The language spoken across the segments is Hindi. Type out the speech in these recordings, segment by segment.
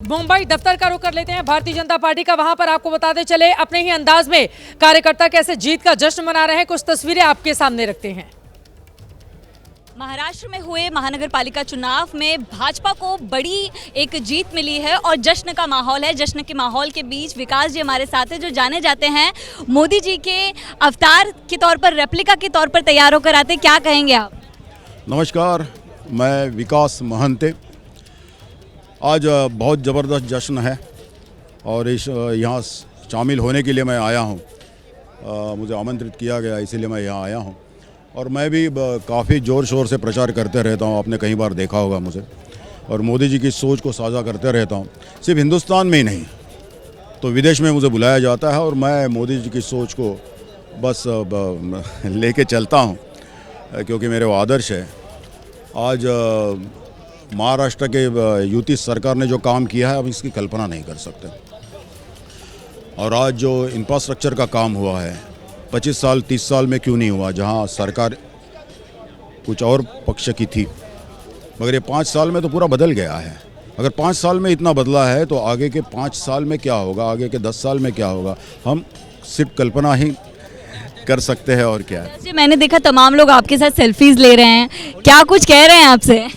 मुंबई दफ्तर का रुख कर लेते हैं भारतीय जनता पार्टी का। वहां पर आपको बताते चले अपने ही अंदाज में कार्यकर्ता कैसे जीत का जश्न मना रहे हैं, कुछ तस्वीरें आपके सामने रखते हैं। महाराष्ट्र में हुए महानगर पालिका चुनाव में भाजपा को बड़ी एक जीत मिली है और जश्न का माहौल है। जश्न के माहौल के बीच विकास जी हमारे साथ हैं, जो जाने जाते हैं मोदी जी के अवतार के तौर पर, रेप्लिका के तौर पर तैयार होकर आते। क्या कहेंगे आप? नमस्कार, मैं विकास महंते। आज बहुत ज़बरदस्त जश्न है और इस यहाँ शामिल होने के लिए मैं आया हूँ। मुझे आमंत्रित किया गया, इसीलिए मैं यहाँ आया हूँ। और मैं भी काफ़ी ज़ोर शोर से प्रचार करते रहता हूँ, आपने कई बार देखा होगा मुझे। और मोदी जी की सोच को साझा करते रहता हूँ, सिर्फ हिंदुस्तान में ही नहीं तो विदेश में मुझे बुलाया जाता है और मैं मोदी जी की सोच को बस लेके चलता हूँ, क्योंकि मेरे वो आदर्श है। आज महाराष्ट्र के युति सरकार ने जो काम किया है, हम इसकी कल्पना नहीं कर सकते। और आज जो इंफ्रास्ट्रक्चर का काम हुआ है, 25 साल 30 साल में क्यों नहीं हुआ, जहां सरकार कुछ और पक्ष की थी, मगर ये 5 साल में तो पूरा बदल गया है। अगर 5 साल में इतना बदला है तो आगे के 5 साल में क्या होगा, आगे के 10 साल में क्या होगा, हम सिर्फ कल्पना ही कर सकते हैं। और क्या है, मैंने देखा तमाम लोग आपके साथ सेल्फीज ले रहे हैं, क्या कुछ कह रहे हैं आपसे?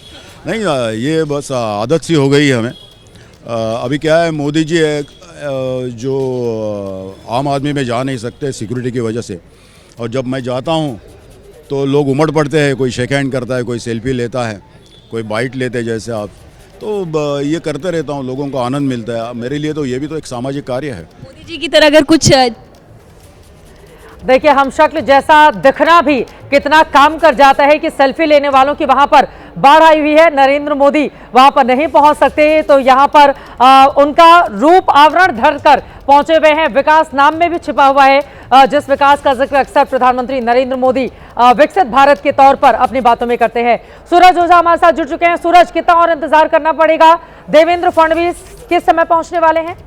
नहीं, ये बस आदत सी हो गई है हमें। अभी क्या है, मोदी जी जो आम आदमी में जा नहीं सकते सिक्योरिटी की वजह से, और जब मैं जाता हूँ तो लोग उमड़ पड़ते हैं, कोई शेक हैंड करता है, कोई सेल्फी लेता है, कोई बाइट लेते हैं जैसे आप। तो ये करते रहता हूँ, लोगों को आनंद मिलता है। मेरे लिए तो ये भी तो एक सामाजिक कार्य है। मोदी जी की तरह अगर कुछ देखिए, हम शक्ल जैसा दिखना भी कितना काम कर जाता है कि सेल्फी लेने वालों की वहां पर बाढ़ आई हुई है। नरेंद्र मोदी वहां पर नहीं पहुंच सकते, तो यहां पर उनका रूप आवरण धरकर पहुंचे हुए हैं। विकास नाम में भी छिपा हुआ है, जिस विकास का जिक्र अक्सर प्रधानमंत्री नरेंद्र मोदी विकसित भारत के तौर पर अपनी बातों में करते हैं। सूरज ओझा हमारे साथ जुड़ चुके हैं। सूरज, कितना और इंतजार करना पड़ेगा? देवेंद्र फडणवीस किस समय पहुंचने वाले हैं?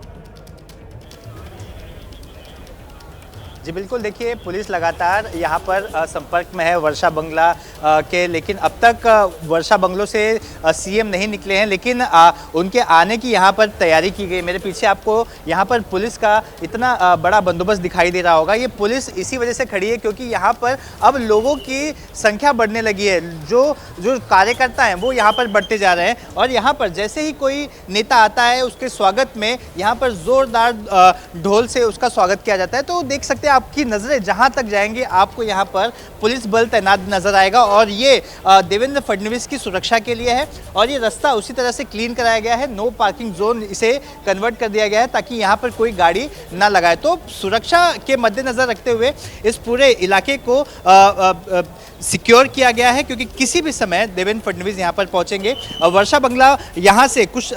जी बिल्कुल, देखिए पुलिस लगातार यहाँ पर संपर्क में है वर्षा बंगला के, लेकिन अब तक वर्षा बंगलों से सीएम नहीं निकले हैं, लेकिन उनके आने की यहाँ पर तैयारी की गई। मेरे पीछे आपको यहाँ पर पुलिस का इतना बड़ा बंदोबस्त दिखाई दे रहा होगा। ये पुलिस इसी वजह से खड़ी है क्योंकि यहाँ पर अब लोगों की संख्या बढ़ने लगी है। जो कार्यकर्ता हैं वो यहाँ पर बढ़ते जा रहे हैं और यहाँ पर जैसे ही कोई नेता आता है, उसके स्वागत में यहाँ पर जोरदार ढोल से उसका स्वागत किया जाता है। तो देख सकते हैं, आपकी नजरें जहां तक जाएंगे आपको यहां पर पुलिस बल तैनात नजर आएगा। और ये देवेंद्र फडणवीस की सुरक्षा के लिए है और ये रास्ता उसी तरह से क्लीन कराया गया है। नो पार्किंग जोन इसे कन्वर्ट कर दिया गया है ताकि यहां पर कोई गाड़ी ना लगाए। तो सुरक्षा के मद्देनजर रखते हुए इस पूरे इलाके को सिक्योर किया गया है, क्योंकि किसी भी समय देवेंद्र फडणवीस यहां पर पहुंचेंगे। वर्षा बंगला यहां से कुछ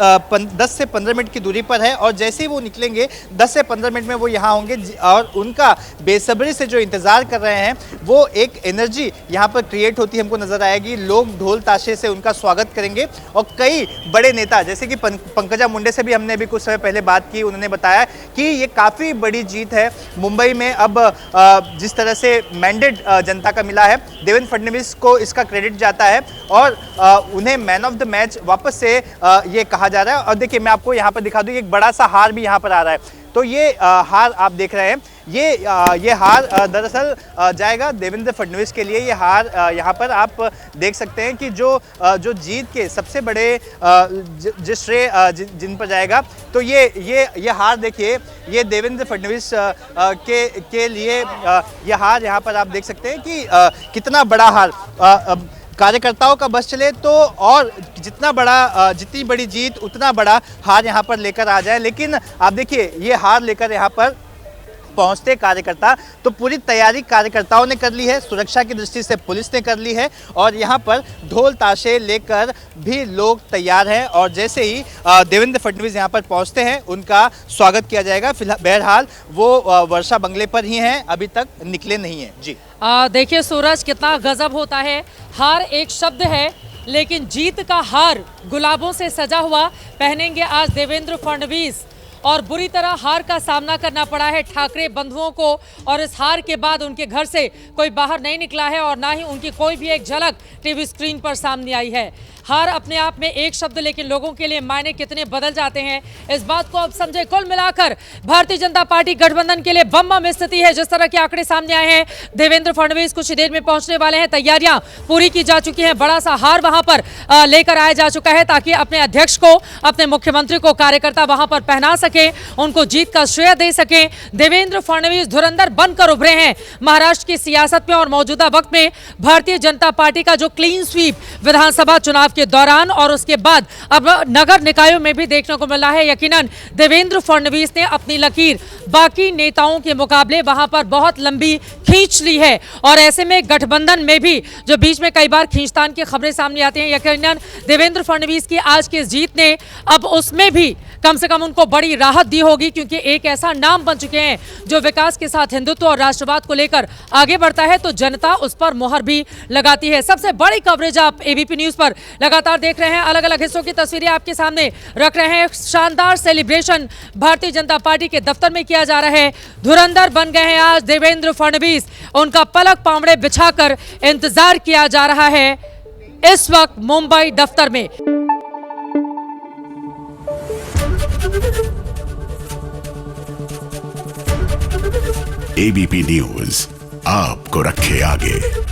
10 से 15 मिनट की दूरी पर है और जैसे ही वो निकलेंगे 10 से 15 मिनट में वो यहां होंगे और उनका बेसब्री से जो इंतजार कर रहे हैं, वो एक एनर्जी यहाँ पर क्रिएट होती हमको नजर आएगी। लोग ढोल ताशे से उनका स्वागत करेंगे और कई बड़े नेता जैसे कि पंकजा मुंडे से भी हमने अभी कुछ समय पहले बात की, उन्होंने बताया कि ये काफ़ी बड़ी जीत है मुंबई में। अब जिस तरह से मैंडेट जनता का मिला है, देवेंद्र फडणवीस को इसका क्रेडिट जाता है और उन्हें मैन ऑफ द मैच वापस से ये कहा जा रहा है। और देखिए, मैं आपको यहाँ पर दिखा दूँ, एक बड़ा सा हार भी यहाँ पर आ रहा है। तो ये हार आप देख रहे हैं, ये हार दरअसल जाएगा देवेंद्र फडणवीस के लिए। ये हार यहाँ पर आप देख सकते हैं कि जो जीत के सबसे बड़े जिस श्रेय जिन पर जाएगा, तो ये हार देखिए, ये देवेंद्र फडणवीस के लिए ये हार यहाँ पर आप देख सकते हैं कि कितना बड़ा हार। कार्यकर्ताओं का बस चले तो और जितनी बड़ी जीत उतना बड़ा हार यहाँ पर लेकर आ जाए। लेकिन आप देखिए, ये हार लेकर यहाँ पर पहुंचते कार्यकर्ता, तो पूरी तैयारी कार्यकर्ताओं ने कर ली है, सुरक्षा की दृष्टि से पुलिस ने कर ली है और यहाँ पर ढोल ताशे लेकर भी लोग तैयार हैं। और जैसे ही देवेंद्र फडणवीस यहाँ पर पहुंचते हैं, उनका स्वागत किया जाएगा। फिलहाल बहरहाल वो वर्षा बंगले पर ही हैं, अभी तक निकले नहीं हैं। जी देखिए सूरज, कितना गजब होता है। हार एक शब्द है, लेकिन जीत का हार गुलाबों से सजा हुआ पहनेंगे आज देवेंद्र फडणवीस। और बुरी तरह हार का सामना करना पड़ा है ठाकरे बंधुओं को, और इस हार के बाद उनके घर से कोई बाहर नहीं निकला है और ना ही उनकी कोई भी एक झलक टीवी स्क्रीन पर सामने आई है। हार अपने आप में एक शब्द, लेकिन लोगों के लिए मायने कितने बदल जाते हैं, इस बात को अब समझे। कुल मिलाकर भारतीय जनता पार्टी गठबंधन के लिए बम स्थिति है। जिस तरह के आंकड़े सामने आए हैं, देवेंद्र फडणवीस कुछ ही देर में पहुंचने वाले हैं, तैयारियां पूरी की जा चुकी हैं, बड़ा सा हार वहां पर लेकर आया जा चुका है ताकि अपने अध्यक्ष को, अपने मुख्यमंत्री को कार्यकर्ता वहां पर पहना सके, उनको जीत का श्रेय दे सके। देवेंद्र फडणवीस धुरंधर बनकर उभरे हैं महाराष्ट्र की सियासत में और मौजूदा वक्त में भारतीय जनता पार्टी का जो क्लीन स्वीप विधानसभा चुनाव के दौरान और उसके बाद अब नगर निकायों में भी देखने को मिला है, यकीनन देवेंद्र फडणवीस ने अपनी लकीर बाकी नेताओं के मुकाबले वहां पर बहुत लंबी खींच ली है। और ऐसे में गठबंधन में भी जो बीच में कई बार खींचतान की खबरें सामने आती हैं, यकीनन देवेंद्र फडणवीस की आज की जीत ने अब उसमें भी कम से कम उनको बड़ी राहत दी होगी, क्योंकि एक ऐसा नाम बन चुके हैं जो विकास के साथ हिंदुत्व और राष्ट्रवाद को लेकर आगे बढ़ता है, तो जनता उस पर मोहर भी लगाती है। सबसे बड़ी कवरेज आप एबीपी न्यूज पर लगातार देख रहे हैं, अलग अलग हिस्सों की तस्वीरें आपके सामने रख रहे हैं। शानदार सेलिब्रेशन भारतीय जनता पार्टी के दफ्तर में किया जा रहा है। धुरंधर बन गए हैं आज देवेंद्र फडणवीस, उनका पलक पांवड़े बिछाकर इंतजार किया जा रहा है इस वक्त मुंबई दफ्तर में। एबीपी न्यूज आपको रखे आगे।